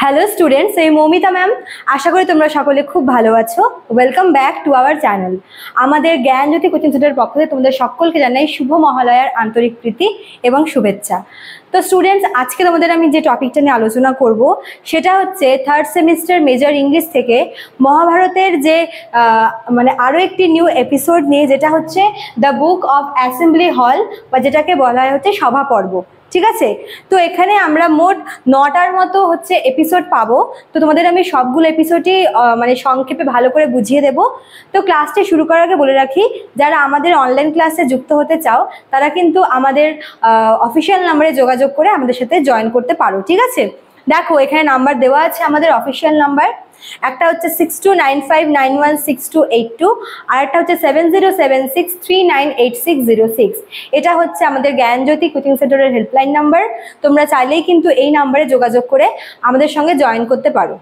Hello students, এই Moumita ma'am. আশা করি তোমরা সকলে খুব ভালো আছো। Welcome back to our channel. আমাদের জ্ঞানজ্যোতি কোচিং সেন্টারের পক্ষ থেকে তোমাদের সকলকে জানাই শুভ মহালয়ার আন্তরিক প্রীতি এবং শুভেচ্ছা। তো স্টুডেন্টস, আজকে তোমাদের আমি যে টপিকটা নিয়ে আলোচনা করব সেটা হচ্ছে থার্ড সেমিস্টার মেজর ইংলিশ থেকে মহাভারতের যে মানে আরও একটি নিউ এপিসোড নিয়ে, যেটা হচ্ছে দ্য বুক অফ অ্যাসেম্বলি হল, বা যেটাকে বলা হয় হচ্ছে সভা পর্ব। ঠিক আছে, তো এখানে আমরা মোট 9টার মতো হচ্ছে এপিসোড পাবো। তো তোমাদের আমি সবগুলো এপিসোডই মানে সংক্ষেপে ভালো করে বুঝিয়ে দেব। তো ক্লাসটি শুরু করার আগে বলে রাখি, যারা আমাদের অনলাইন ক্লাসে যুক্ত হতে চাও তারা কিন্তু আমাদের অফিসিয়াল নাম্বারে যোগাযোগ করে আমাদের সাথে জয়েন করতে পারো। ঠিক আছে, দেখো এখানে নাম্বার দেওয়া আছে আমাদের অফিসিয়াল নাম্বার। একটা হচ্ছে 6295916282, আর একটা হচ্ছে 7076398606। এটা হচ্ছে আমাদের জ্ঞানজ্যোতি কোচিং সেন্টারের হেল্পলাইন নাম্বার। তোমরা চাইলেই কিন্তু এই নাম্বারে যোগাযোগ করে আমাদের সঙ্গে জয়েন করতে পারো।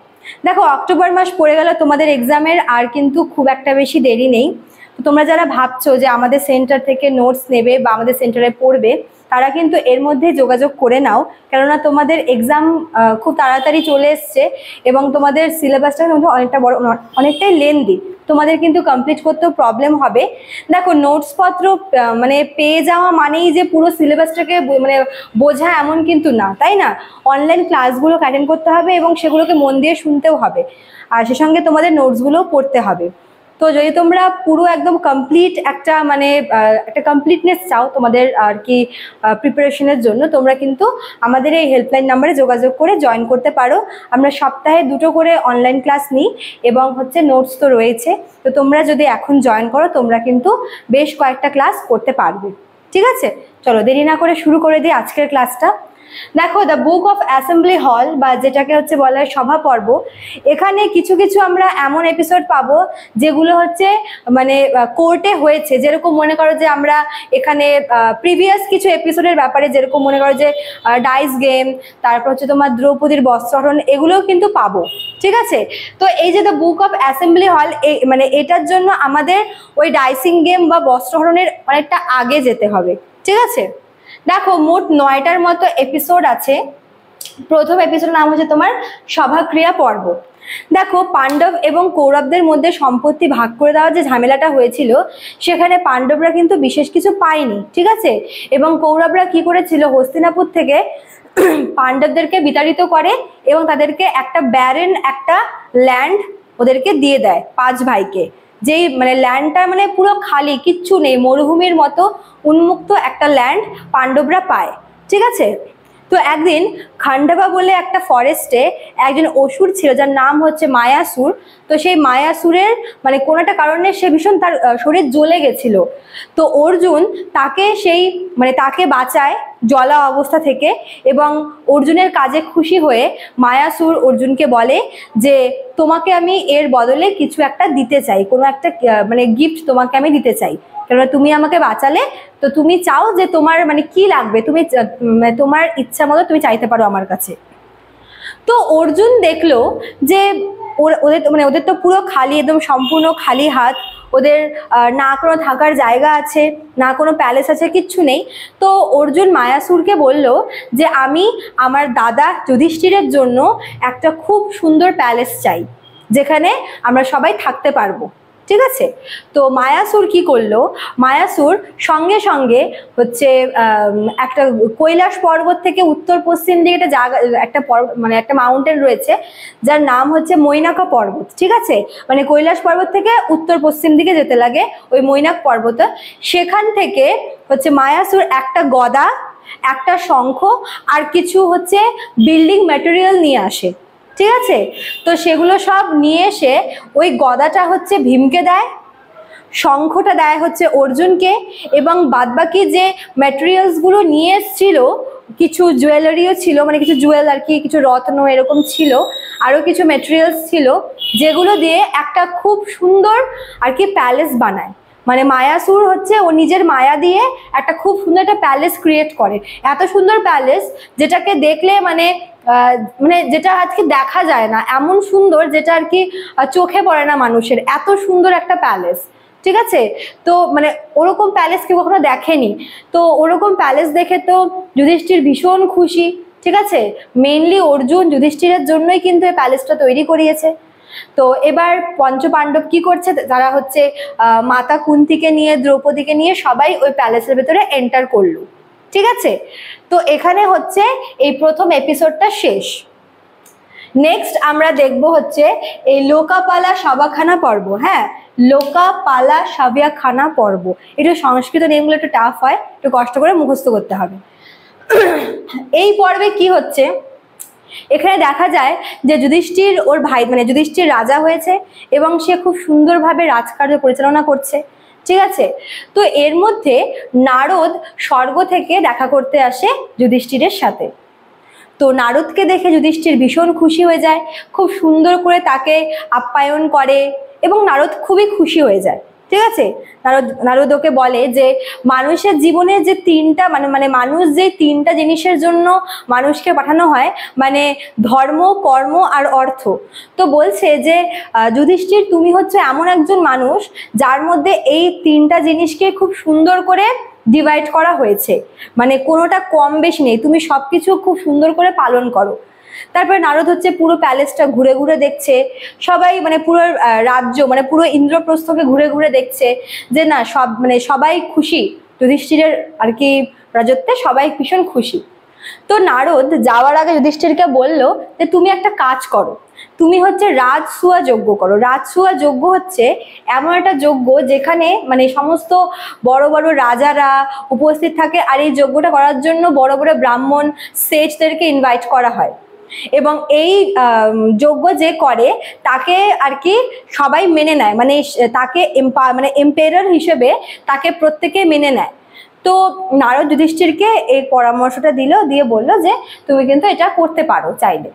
দেখো, অক্টোবর মাস পড়ে গেল, তোমাদের এক্সামের আর কিন্তু খুব একটা বেশি দেরি নেই। তো তোমরা যারা ভাবছো যে আমাদের সেন্টার থেকে নোটস নেবে বা আমাদের সেন্টারে পড়বে, তারা কিন্তু এর মধ্যে যোগাযোগ করে নাও, কেননা তোমাদের এক্সাম খুব তাড়াতাড়ি চলে এসছে এবং তোমাদের সিলেবাসটা কিন্তু অনেকটাই লেন্দি। তোমাদের কিন্তু কমপ্লিট করতেও প্রবলেম হবে। দেখো, নোটসপত্র মানে পেয়ে যাওয়া মানেই যে পুরো সিলেবাসটাকে মানে বোঝা এমন কিন্তু না, তাই না? অনলাইন ক্লাসগুলো অ্যাটেন্ড করতে হবে এবং সেগুলোকে মন দিয়ে শুনতেও হবে, আর সে সঙ্গে তোমাদের নোটসগুলোও পড়তে হবে। তো যদি তোমরা পুরো একদম কমপ্লিট একটা মানে একটা কমপ্লিটনেস চাও তোমাদের আর কি প্রিপারেশনের জন্য, তোমরা কিন্তু আমাদের এই হেল্পলাইন নাম্বারে যোগাযোগ করে জয়েন করতে পারো। আমরা সপ্তাহে 2টো করে অনলাইন ক্লাস নিই এবং হচ্ছে নোটস তো রয়েছে। তো তোমরা যদি এখন জয়েন করো, তোমরা কিন্তু বেশ কয়েকটা ক্লাস করতে পারবে। ঠিক আছে, চলো দেরি না করে শুরু করে দিই আজকের ক্লাসটা। দেখো, দ্য বুক অফ অ্যাসেম্বলি হল, বা যেটাকে হচ্ছে বলা হয় সভা পর্ব, এখানে কিছু কিছু আমরা এমন এপিসোড পাবো যেগুলো হচ্ছে মানে কোর্টে হয়েছে। যেরকম মনে করো যে আমরা এখানে প্রিভিয়াস কিছু এপিসোডের ব্যাপারে, যেরকম মনে করো যে ডাইস গেম, তারপর হচ্ছে তোমার দ্রৌপদীর বস্ত্রহরণ, এগুলোও কিন্তু পাবো। ঠিক আছে, তো এই যে দ্য বুক অফ অ্যাসেম্বলি হল, মানে এটার জন্য আমাদের ওই ডাইসিং গেম বা বস্ত্রহরণের অনেকটা আগে যেতে হবে। ঠিক আছে, দেখো মোট 9টার মতো এপিসোড আছে। প্রথম এপিসোডের নাম হচ্ছে তোমার সভাক্রিয়া পর্ব। দেখো, পাণ্ডব এবং কৌরবদের মধ্যে সম্পত্তি ভাগ করে দেওয়ার যে ঝামেলাটা হয়েছিল, সেখানে পাণ্ডবরা কিন্তু বিশেষ কিছু পায়নি। ঠিক আছে, এবং কৌরবরা কি করেছিল, হস্তিনাপুর থেকে পাণ্ডবদেরকে বিতাড়িত করে এবং তাদেরকে একটা ব্যারেন একটা ল্যান্ড ওদেরকে দিয়ে দেয় 5 ভাইকে। যেই মানে ল্যান্ডটা মানে পুরো খালি, কিচ্ছু নেই, মরুভূমির মতো উন্মুক্ত একটা ল্যান্ড পাণ্ডবরা পায়। ঠিক আছে, তো একদিন খান্ডাবা বলে একটা ফরেস্টে একজন অসুর ছিল, যার নাম হচ্ছে মায়াসুর। তো সেই মায়াসুরের মানে কোনো একটা কারণে সে ভীষণ তার শরীর জ্বলে গেছিল। তো অর্জুন তাকে তাকে বাঁচায় জ্বলা অবস্থা থেকে, এবং অর্জুনের কাজে খুশি হয়ে মায়াসুর অর্জুনকে বলে যে তোমাকে আমি এর বদলে কিছু একটা দিতে চাই, কোনো একটা মানে গিফট তোমাকে আমি দিতে চাই, কেননা তুমি আমাকে বাঁচালে। তো তুমি চাও যে তোমার মানে কি লাগবে, তুমি তোমার ইচ্ছা মতো তুমি চাইতে পারো আমার কাছে। তো অর্জুন দেখলো যে ওদের তো পুরো খালি, একদম সম্পূর্ণ খালি হাত। ওদের না কোনো থাকার জায়গা আছে, না কোনো প্যালেস আছে, কিচ্ছু নেই। তো অর্জুন মায়াসুরকে বলল যে আমি আমার দাদা যুধিষ্ঠিরের জন্য একটা খুব সুন্দর প্যালেস চাই, যেখানে আমরা সবাই থাকতে পারবো। ঠিক আছে, তো মায়াসুর কি করলো, মায়াসুর সঙ্গে সঙ্গে হচ্ছে একটা কৈলাস পর্বত থেকে উত্তর পশ্চিম দিকে একটা জায়গা, একটা মানে একটা মাউন্টেন রয়েছে যার নাম হচ্ছে মৈনাকা পর্বত। ঠিক আছে, মানে কৈলাস পর্বত থেকে উত্তর পশ্চিম দিকে যেতে লাগে ওই মৈনাক পর্বত। সেখান থেকে হচ্ছে মায়াসুর একটা গদা, একটা শঙ্খ আর কিছু হচ্ছে বিল্ডিং ম্যাটেরিয়াল নিয়ে আসে। ঠিক আছে, তো সেগুলো সব নিয়ে এসে ওই গদাটা হচ্ছে ভীমকে দেয়, শঙ্খটা দেয় হচ্ছে অর্জুনকে, এবং বাদবাকি যে ম্যাটেরিয়ালসগুলো নিয়ে এসেছিল, কিছু জুয়েলারিও ছিল, মানে কিছু জুয়েল আর কি, কিছু রত্ন এরকম ছিল, আরও কিছু ম্যাটেরিয়ালস ছিল, যেগুলো দিয়ে একটা খুব সুন্দর আর কি প্যালেস বানায়। মানে মায়াসুর হচ্ছে ও নিজের মায়া দিয়ে একটা খুব সুন্দর একটা প্যালেস ক্রিয়েট করে। এত সুন্দর প্যালেস যেটাকে দেখলে মানে যেটা আজকে দেখা যায় না, এমন সুন্দর যেটা আর কি চোখে পড়ে না মানুষের, এত সুন্দর একটা প্যালেস। ঠিক আছে, তো মানে ওরকম প্যালেস কেউ কখনো দেখেনি। তো ওরকম প্যালেস দেখে তো যুধিষ্ঠির ভীষণ খুশি। ঠিক আছে, মেইনলি অর্জুন যুধিষ্ঠিরের জন্যই কিন্তু এই প্যালেসটা তৈরি করিয়েছে। তো এবার পঞ্চপাণ্ডব কি করছে, তারা হচ্ছে মাতা কুন্তিকে নিয়ে, দ্রৌপদীকে নিয়ে সবাই ওই প্যালেসের ভেতরে এন্টার করলো। ঠিক আছে, তো এখানে হচ্ছে এই প্রথম এপিসোডটা শেষ। নেক্সট আমরা দেখব হচ্ছে এই লোকাপালা সভাখানা পর্ব। হ্যাঁ, লোকাপালা সভাখানা পর্ব, একটু সংস্কৃত নেমগুলো একটু টাফ হয়, একটু কষ্ট করে মুখস্থ করতে হবে। এই পর্বে কি হচ্ছে, এখানে দেখা যায় যে যুধিষ্ঠির ওর ভাই মানে যুধিষ্ঠির রাজা হয়েছে এবং সে খুব সুন্দরভাবে রাজকার্য পরিচালনা করছে। ঠিক আছে, তো এর মধ্যে নারদ স্বর্গ থেকে দেখা করতে আসে যুধিষ্ঠিরের সাথে। তো নারদকে দেখে যুধিষ্ঠির ভীষণ খুশি হয়ে যায়, খুব সুন্দর করে তাকে আপ্যায়ন করে এবং নারদ খুবই খুশি হয়ে যায়। ঠিক আছে, নারদ ওকে বলে যে মানুষের জীবনে যে তিনটা মানে মানুষ যে তিনটা জিনিসের জন্য মানুষকে পাঠানো হয়, মানে ধর্ম, কর্ম আর অর্থ। তো বলছে যে যুধিষ্ঠির তুমি হচ্ছে এমন একজন মানুষ যার মধ্যে এই তিনটা জিনিসকে খুব সুন্দর করে ডিভাইড করা হয়েছে, মানে কোনোটা কম বেশি নেই, তুমি সবকিছু খুব সুন্দর করে পালন করো। তারপরে নারদ হচ্ছে পুরো প্যালেসটা ঘুরে ঘুরে দেখছে, সবাই মানে পুরো রাজ্য মানে পুরো ইন্দ্রপ্রস্থকে ঘুরে ঘুরে দেখছে যে না সব মানে সবাই খুশি, যুধিষ্ঠিরের আর কি রাজত্বে সবাই ভীষণ খুশি। তো নারদ যাওয়ার আগে যুধিষ্ঠিরকে বলল যে তুমি একটা কাজ করো, তুমি হচ্ছে রাজসুয়া যজ্ঞ করো। রাজসুয়া যজ্ঞ হচ্ছে এমন একটা যজ্ঞ যেখানে মানে সমস্ত বড় বড় রাজারা উপস্থিত থাকে, আর এই যজ্ঞটা করার জন্য বড় বড় ব্রাহ্মণ সেজদেরকে ইনভাইট করা হয় এবং এই যজ্ঞ যে করে তাকে আর কি সবাই মেনে নেয়, মানে তাকে মানে এম্পায়ার হিসেবে তাকে প্রত্যেকে মেনে নেয়। তো নারদ যুধিষ্ঠিরকে এই পরামর্শটা দিল, দিয়ে বলল যে তুমি কিন্তু এটা করতে পারো চাইলে।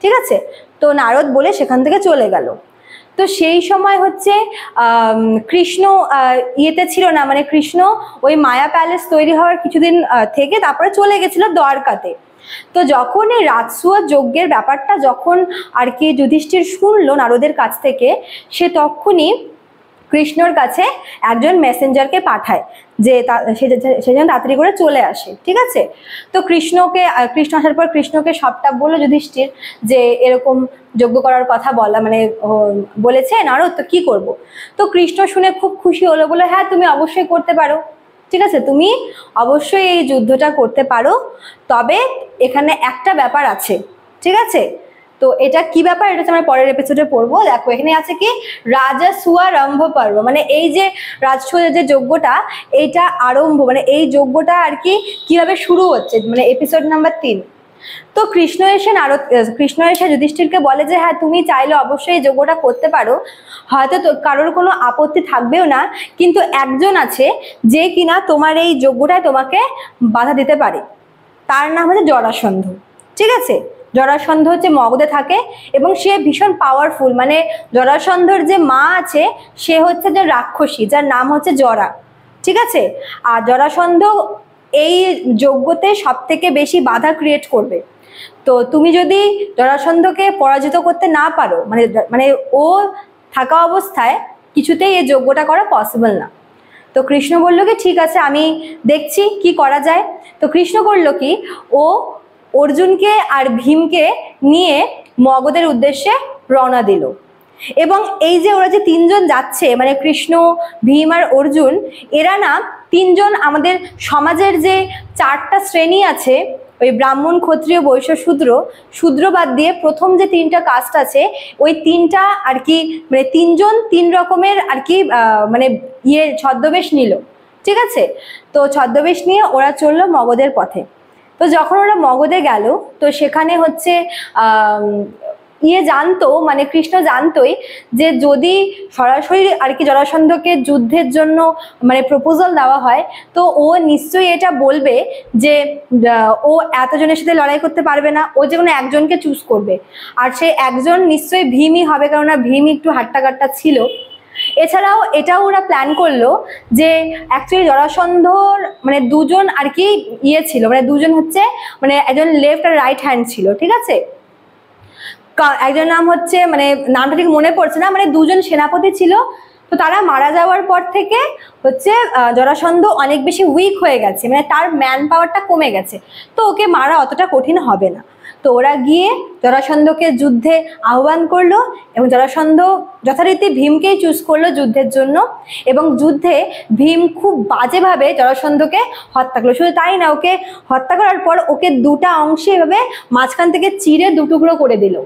ঠিক আছে, তো নারদ বলে সেখান থেকে চলে গেল। তো সেই সময় হচ্ছে কৃষ্ণ ইয়েতে ছিল না, মানে কৃষ্ণ ওই মায়া প্যালেস তৈরি হওয়ার কিছুদিন থেকে তারপরে চলে গেছিল দ্বারকাতে। তো যখন এই রাজসুয়া যজ্ঞের ব্যাপারটা যখন আর কি যুধিষ্ঠির শুনলো নারদের কাছ থেকে, সে তখনই কৃষ্ণর কাছে একজন মেসেঞ্জারকে পাঠায় যে সে যেন তাড়াতাড়ি করে চলে আসে। ঠিক আছে, তো কৃষ্ণ আসার পর কৃষ্ণকে সবটা বললো যুধিষ্ঠির যে এরকম যজ্ঞ করার কথা মানে বলেছে নারদ, তো কি করব। তো কৃষ্ণ শুনে খুব খুশি হলো, বলে হ্যাঁ তুমি অবশ্যই করতে পারো। ঠিক আছে, তুমি অবশ্যই এই যুদ্ধটা করতে পারো, তবে এখানে একটা ব্যাপার আছে। ঠিক আছে, তো এটা কি ব্যাপার, এটা আমরা পরের এপিসোডে পড়বো। দেখো এখানে আছে কি রাজসুয়া রম্ভ পর্ব, মানে এই যে রাজসুয়া যে যজ্ঞটা এইটা আরম্ভ, মানে এই যজ্ঞটা আর কি কিভাবে শুরু হচ্ছে, মানে এপিসোড নাম্বার 3। তো কৃষ্ণ এসে যুধিষ্ঠিরকে বলে যে হ্যাঁ তুমি চাইলে অবশ্যই এই যজ্ঞটা করতে পারো, হয়তো কারোর কোনো আপত্তি থাকবেও না, কিন্তু একজন আছে যে কিনা তোমার এই যজ্ঞটায় তোমাকে বাধা দিতে পারে, তার নাম হচ্ছে জরাসন্ধ। ঠিক আছে, জরাসন্ধ হচ্ছে মগধে থাকে এবং সে ভীষণ পাওয়ারফুল, মানে জরাসন্ধর যে মা আছে সে হচ্ছে যে রাক্ষসী, যার নাম হচ্ছে জরা। ঠিক আছে, আর জরাসন্ধ এই যজ্ঞতে সব থেকে বেশি বাধা ক্রিয়েট করবে। তো তুমি যদি জরাসন্ধকে পরাজিত করতে না পারো, মানে ও থাকা অবস্থায় কিছুতেই এই যজ্ঞটা করা পসিবল না। তো কৃষ্ণ বলল কি ঠিক আছে আমি দেখছি কি করা যায়। তো কৃষ্ণ করলো কি, ও অর্জুনকে আর ভীমকে নিয়ে মগধের উদ্দেশ্যে রওনা দিল। এবং এই যে ওরা যে 3 জন যাচ্ছে, মানে কৃষ্ণ, ভীম আর অর্জুন, এরা না 3 জন আমাদের সমাজের যে 4টা শ্রেণী আছে, ওই ব্রাহ্মণ, ক্ষত্রিয়, বৈশ্য, শূদ্র বাদ দিয়ে প্রথম যে 3টা কাস্ট আছে, ওই 3টা আর কি মানে 3 জন 3 রকমের আর কি মানে ছদ্মবেশ নিল। ঠিক আছে, তো ছদ্মবেশ নিয়ে ওরা চললো মগধের পথে। তো যখন ওরা মগধে গেল, তো সেখানে হচ্ছে জানতো, মানে কৃষ্ণ জানতোই যে যদি সরাসরি আর কি জরাসন্ধকে যুদ্ধের জন্য মানে প্রপোজাল দেওয়া হয়, তো ও নিশ্চয়ই এটা বলবে যে ও এতজনের সাথে লড়াই করতে পারবে না, ও যে কোনো একজনকে চুজ করবে, আর সে একজন নিশ্চয়ই ভীমই হবে, কেননা ভীম একটু হাট্টাকাট্টা ছিল। এছাড়াও এটাও ওরা প্ল্যান করলো যে অ্যাকচুয়ালি জরাসন্ধর মানে 2 জন আর কি ছিল, মানে 2 জন হচ্ছে মানে একজন লেফট আর রাইট হ্যান্ড ছিল। ঠিক আছে, একজন নাম হচ্ছে মানে নামটা ঠিক মনে পড়ছে না, মানে 2 জন সেনাপতি ছিল, তো তারা মারা যাওয়ার পর থেকে হচ্ছে জরাসন্ধ অনেক বেশি উইক হয়ে গেছে, মানে তার ম্যান পাওয়ারটা কমে গেছে, তো ওকে মারা অতটা কঠিন হবে না। তো ওরা গিয়ে জরাসন্ধকে যুদ্ধে আহ্বান করলো এবং জরাসন্ধ যথারীতি ভীমকেই চুজ করলো যুদ্ধের জন্য, এবং যুদ্ধে ভীম খুব বাজেভাবে জরাসন্ধকে হত্যা করলো। শুধু তাই না, ওকে হত্যা করার পর ওকে দুটা অংশে এভাবে মাঝখান থেকে চিরে দুটুকরো করে দিল,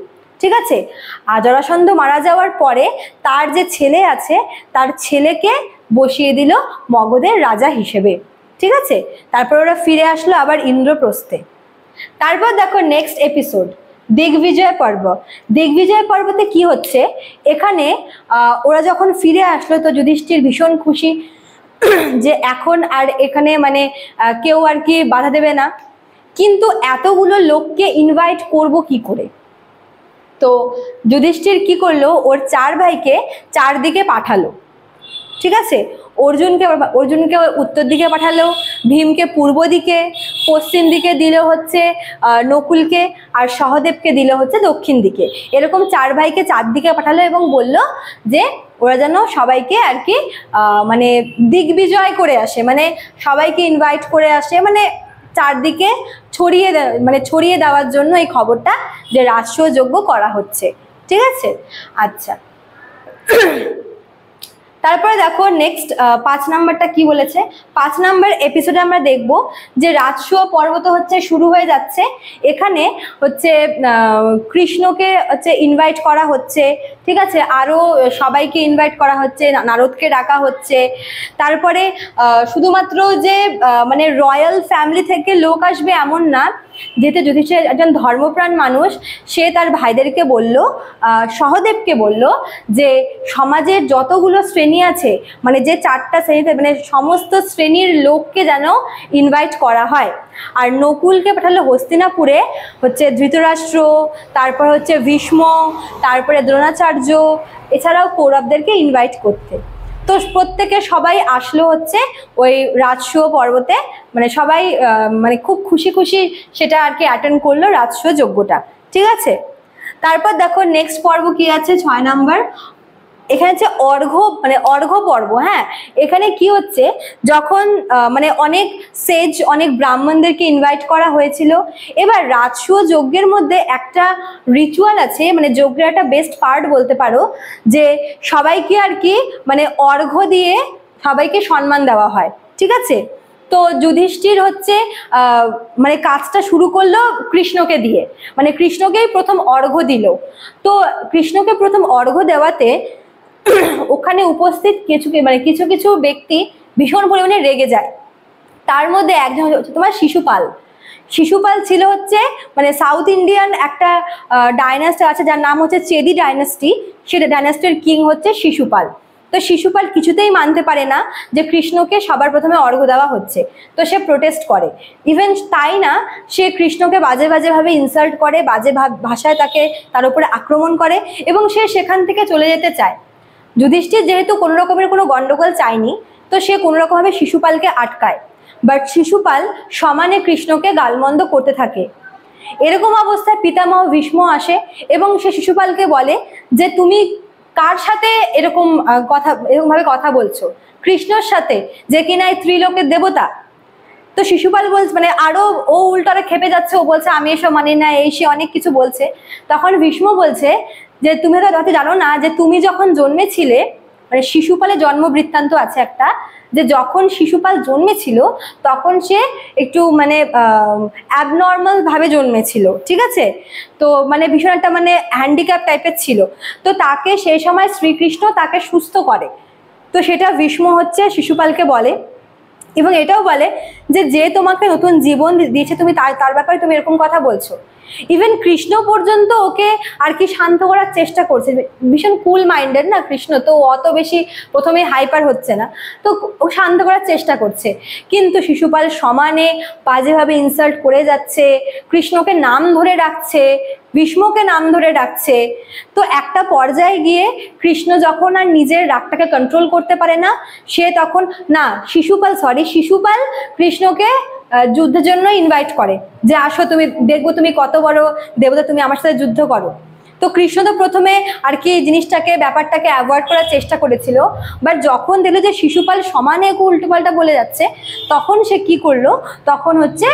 ঠিক আছে। আর জরাসন্ধ মারা যাওয়ার পরে তার যে ছেলে আছে তার ছেলেকে বসিয়ে দিল মগধের রাজা হিসেবে, ঠিক আছে। তারপর ওরা ফিরে আসলো আবার ইন্দ্রপ্রস্থে। তারপর দেখো নেক্সট এপিসোড দিগ্বিজয় পর্ব। দিগ্বিজয় পর্বতে কি হচ্ছে, এখানে ওরা যখন ফিরে আসলো তো যুধিষ্ঠির ভীষণ খুশি যে এখন আর এখানে মানে কেউ আর কি বাধা দেবে না, কিন্তু এতগুলো লোককে ইনভাইট করব কি করে। তো যুধিষ্ঠির কি করলো, ওর 4 ভাইকে 4 দিকে পাঠালো, ঠিক আছে। অর্জুনকে উত্তর দিকে পাঠালো, ভীমকে পূর্ব দিকে, পশ্চিম দিকে দিল হচ্ছে নকুলকে, আর সহদেবকে দিল হচ্ছে দক্ষিণ দিকে। এরকম 4 ভাইকে 4 দিকে পাঠালো এবং বলল যে ওরা যেন সবাইকে আর কি মানে দিগ্বিজয় করে আসে, মানে সবাইকে ইনভাইট করে আসে, মানে চারদিকে ছড়িয়ে দেওয়ার জন্য এই খবরটা যে রাষ্ট্রীয় যজ্ঞ করা হচ্ছে, ঠিক আছে। আচ্ছা, তারপরে দেখো নেক্সট 5 নাম্বারটা কি বলেছে। 5 নাম্বার এপিসোডে আমরা দেখব যে রাজসূয় পর্ব তো হচ্ছে শুরু হয়ে যাচ্ছে, এখানে হচ্ছে কৃষ্ণকে হচ্ছে ইনভাইট করা হচ্ছে, ঠিক আছে, আরও সবাইকে ইনভাইট করা হচ্ছে, নারদকে ডাকা হচ্ছে। তারপরে শুধুমাত্র যে মানে রয়্যাল ফ্যামিলি থেকে লোক আসবে এমন না, যেহেতু যুধিষ্ঠির একজন ধর্মপ্রাণ মানুষ, সে তার ভাইদেরকে বলল, সহদেবকে বলল যে সমাজের যতগুলো শ্রেণী আছে, মানে যে 4টা শ্রেণীতে, মানে সমস্ত শ্রেণীর লোককে যেন ইনভাইট করা হয়। আর নকুলকে পাঠালো হস্তিনাপুরে হচ্ছে ধৃতরাষ্ট্র, তারপর হচ্ছে ভীষ্ম, তারপরে দ্রোণাচার্য, এছাড়াও কৌরবদেরকে ইনভাইট করতে। তো প্রত্যেকে সবাই আসলো হচ্ছে ওই রাজসূয় পর্বতে, মানে সবাই মানে খুব খুশি খুশি সেটা আর কি অ্যাটেন্ড করলো রাজসূয় যজ্ঞটা, ঠিক আছে। তারপর দেখো নেক্সট পর্ব কি আছে, 6 নাম্বার। এখানে হচ্ছে অর্ঘ্য পর্ব। হ্যাঁ, এখানে কি হচ্ছে, যখন মানে অনেক সেজ, অনেক ব্রাহ্মণদেরকে ইনভাইট করা হয়েছিল। এবার রাজসূয় যজ্ঞের মধ্যে একটা রিচুয়াল আছে, মানে যজ্ঞের একটা বেস্ট পার্ট বলতে পারো, যে সবাইকে আর কি মানে অর্ঘ্য দিয়ে সবাইকে সম্মান দেওয়া হয়, ঠিক আছে। তো যুধিষ্ঠির হচ্ছে মানে কাজটা শুরু করলো কৃষ্ণকে দিয়ে, মানে কৃষ্ণকেই প্রথম অর্ঘ্য দিল। তো কৃষ্ণকে প্রথম অর্ঘ্য দেওয়াতে ওখানে উপস্থিত কিছু কিছু ব্যক্তি ভীষণ পরিমাণে রেগে যায়। তার মধ্যে একজন হচ্ছে তোমার শিশুপাল ছিল হচ্ছে মানে সাউথ ইন্ডিয়ান একটা ডাইনাস্টি আছে যার নাম হচ্ছে চেদি ডাইনাস্টি, সেটা ডাইনাস্টির কিং হচ্ছে শিশুপাল। তো শিশুপাল কিছুতেই মানতে পারে না যে কৃষ্ণকে সবার প্রথমে অর্ঘ্য দেওয়া হচ্ছে, তো সে প্রোটেস্ট করে। ইভেন তাই না, সে কৃষ্ণকে বাজেভাবে ইনসাল্ট করে, বাজে ভাষায় তার উপরে আক্রমণ করে এবং সে সেখান থেকে চলে যেতে চায়। যুধিষ্ঠির যেহেতু কোনো রকমের কোনো গন্ডগোল চায়নি, তো সে কোনো রকমভাবে শিশুপালকে আটকায়, বাট শিশুপাল সমানে কৃষ্ণকে গালমন্দ করতে থাকে। এরকম অবস্থায় পিতামহ ভীষ্ম আসে এবং সে শিশুপালকে বলে যে তুমি কার সাথে এরকমভাবে কথা বলছো, কৃষ্ণর সাথে, যে কিনা এই ত্রিলোকের দেবতা। তো শিশুপাল বলছে, মানে আরো ও উল্টারে খেপে যাচ্ছে, ও বলছে আমি এসব মানি না, এই সে অনেক কিছু বলছে। তখন ভীষ্ম বলছে যে তুমি হয়তো জানো না যে তুমি যখন জন্মেছিলে, মানে শিশুপালের জন্ম বৃত্তান্ত আছে একটা, যে যখন শিশুপাল জন্মেছিল তখন সে একটু মানে অ্যাবনর্মাল ভাবে জন্মেছিল, ঠিক আছে। তো মানে ভীষণ একটা মানে হ্যান্ডিক্যাপ টাইপের ছিল। তো তাকে সেই সময় শ্রীকৃষ্ণ তাকে সুস্থ করে। তো সেটা ভীষ্ম হচ্ছে শিশুপালকে বলে এবং এটাও বলে যে তোমাকে নতুন জীবন দিয়েছে, তুমি তার ব্যাপারে তুমি এরকম কথা বলছো। ইভেন কৃষ্ণ পর্যন্ত ওকে আর কি শান্ত করার চেষ্টা করছে, ভীষণ কুল মাইন্ডেড না কৃষ্ণ, তো অত বেশি প্রথমে হাইপার হচ্ছে না, তো ও শান্ত করার চেষ্টা করছে। কিন্তু শিশুপাল সমানে বাজেভাবে ইনসাল্ট করে যাচ্ছে, কৃষ্ণকে নাম ধরে ডাকছে, ভীষ্মকে নাম ধরে ডাকছে। তো একটা পর্যায়ে গিয়ে কৃষ্ণ যখন আর নিজের রাগটাকে কন্ট্রোল করতে পারে না, সে তখন শিশুপাল কৃষ্ণকে যুদ্ধের জন্য ইনভাইট করে যে আসো, তুমি দেখবো তুমি কত বড় দেবতা, তুমি আমার সাথে যুদ্ধ করো। তো কৃষ্ণ তো প্রথমে আর কি জিনিসটাকে ব্যাপারটাকে অ্যাভয়েড করার চেষ্টা করেছিল, বাট যখন দেখলো যে শিশুপাল সমানে উল্টোপাল্টা বলে যাচ্ছে তখন সে কি করলো, তখন হচ্ছে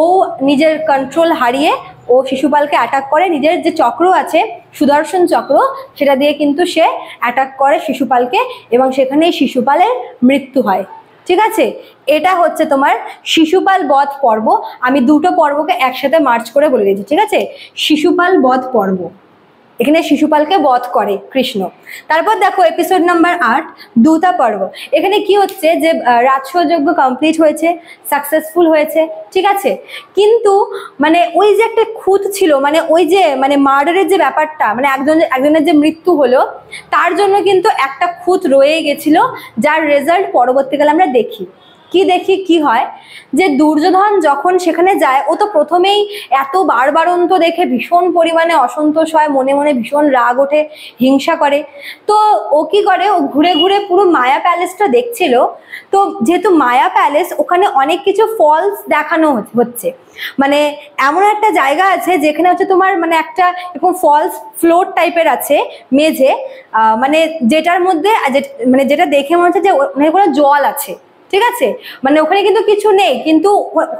ও নিজের কন্ট্রোল হারিয়ে ও শিশুপালকে অ্যাটাক করে, নিজের যে চক্র আছে সুদর্শন চক্র সেটা দিয়ে কিন্তু সে অ্যাটাক করে শিশুপালকে এবং সেখানেই শিশুপালের মৃত্যু হয়। ঠিক আছে, এটা হচ্ছে তোমার শিশুপাল বধ পর্ব। আমি দুটো পর্বকে একসাথে মার্চ করে বলে দিয়েছি। ঠিক আছে, শিশুপাল বধ পর্ব, এখানে শিশুপালকে বধ করে কৃষ্ণ। তারপর দেখো এপিসোড নাম্বার 8 দূতা পর্ব। এখানে কি হচ্ছে যে রাজসযজ্ঞ কমপ্লিট হয়েছে, সাকসেসফুল হয়েছে। ঠিক আছে, কিন্তু মানে ওই যে একটা খুঁত ছিল, মানে ওই যে মানে মার্ডারের যে ব্যাপারটা, মানে একজনের যে মৃত্যু হলো তার জন্য কিন্তু একটা খুঁত রয়ে গেছিল, যার রেজাল্ট পরবর্তীকালে আমরা দেখি। কি হয় যে দুর্যোধন যখন সেখানে যায়, ও তো প্রথমেই এত বারবারন্ত দেখে ভীষণ পরিমাণে অসন্তোষ হয়, মনে মনে ভীষণ রাগ ওঠে, হিংসা করে। তো ও কি করে, ও ঘুরে ঘুরে পুরো মায়া প্যালেসটা দেখছিল। তো যেহেতু মায়া প্যালেস, ওখানে অনেক কিছু ফলস দেখানো হচ্ছে, মানে এমন একটা জায়গা আছে যেখানে হচ্ছে তোমার মানে একটা এরকম ফলস ফ্লোর টাইপের আছে মেঝে, মানে যেটার মধ্যে মানে যেটা দেখে মনে হচ্ছে যে ওখানে কোনো জল আছে। ঠিক আছে, মানে ওখানে কিন্তু কিছু নেই, কিন্তু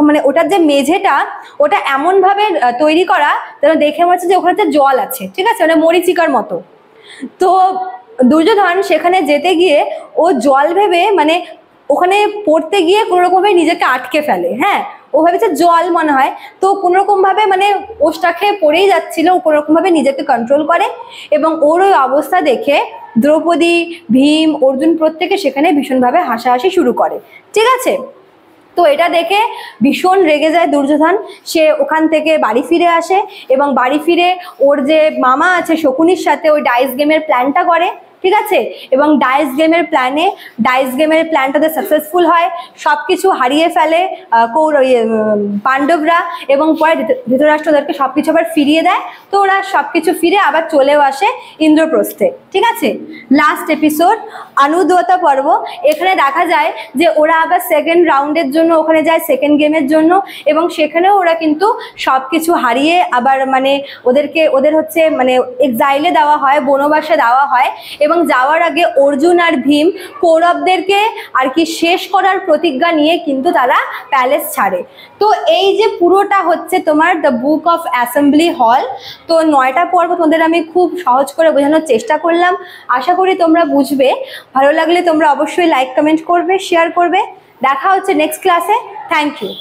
মানে ওটার যে মেঝেটা ওটা এমন ভাবে তৈরি করা যেন দেখে মনে হচ্ছে যে ওখানে জল আছে। ঠিক আছে, মানে মরিচিকার মতো। তো দুর্যোধন সেখানে যেতে গিয়ে ও জল ভেবে মানে ওখানে পড়তে গিয়ে কোনো রকমভাবে নিজেকে আটকে ফেলে। হ্যাঁ, ও ভেবেছে জল মনে হয়, তো কোনো রকম ভাবে মানে ওষটা খেয়ে পড়েই যাচ্ছিল, ও কোনো রকম ভাবে নিজেকে কন্ট্রোল করে এবং ওর ওই অবস্থা দেখে দ্রৌপদী, ভীম, অর্জুন প্রত্যেকে সেখানে ভীষণভাবে হাসাহাসি শুরু করে। ঠিক আছে, তো এটা দেখে ভীষণ রেগে যায় দুর্যোধন, সে ওখান থেকে বাড়ি ফিরে আসে এবং বাড়ি ফিরে ওর যে মামা আছে শকুনির সাথে ওই ডাইস গেমের প্ল্যানটা করে। ঠিক আছে, এবং ডাইস গেমের প্ল্যানটাতে সাকসেসফুল হয়, সব কিছু হারিয়ে ফেলে পাণ্ডবরা এবং পরে ধৃতরাষ্ট্রদেরকে সব কিছু আবার ফিরিয়ে দেয়। তো ওরা সব কিছু ফিরে আবার চলেও আসে ইন্দ্রপ্রস্থে। ঠিক আছে, লাস্ট এপিসোড অনুদ্বতা পর্ব। এখানে দেখা যায় যে ওরা আবার সেকেন্ড রাউন্ডের জন্য ওখানে যায়, সেকেন্ড গেমের জন্য, এবং সেখানেও ওরা কিন্তু সব কিছু হারিয়ে আবার মানে ওদের হচ্ছে মানে এক্সাইলে দেওয়া হয়, বনবাসে দেওয়া হয়, এবং যাওয়ার আগে অর্জুন আর ভীম কৌরবদেরকে আর কি শেষ করার প্রতিজ্ঞা নিয়ে কিন্তু তারা প্যালেস ছাড়ে। তো এই যে পুরোটা হচ্ছে তোমার দ্য বুক অফ অ্যাসেম্বলি হল। তো 9টা পর্ব তোমাদের আমি খুব সহজ করে বোঝানোর চেষ্টা করলাম, আশা করি তোমরা বুঝবে। ভালো লাগলে তোমরা অবশ্যই লাইক কমেন্ট করবে, শেয়ার করবে। দেখা হচ্ছে নেক্সট ক্লাসে। Thank you.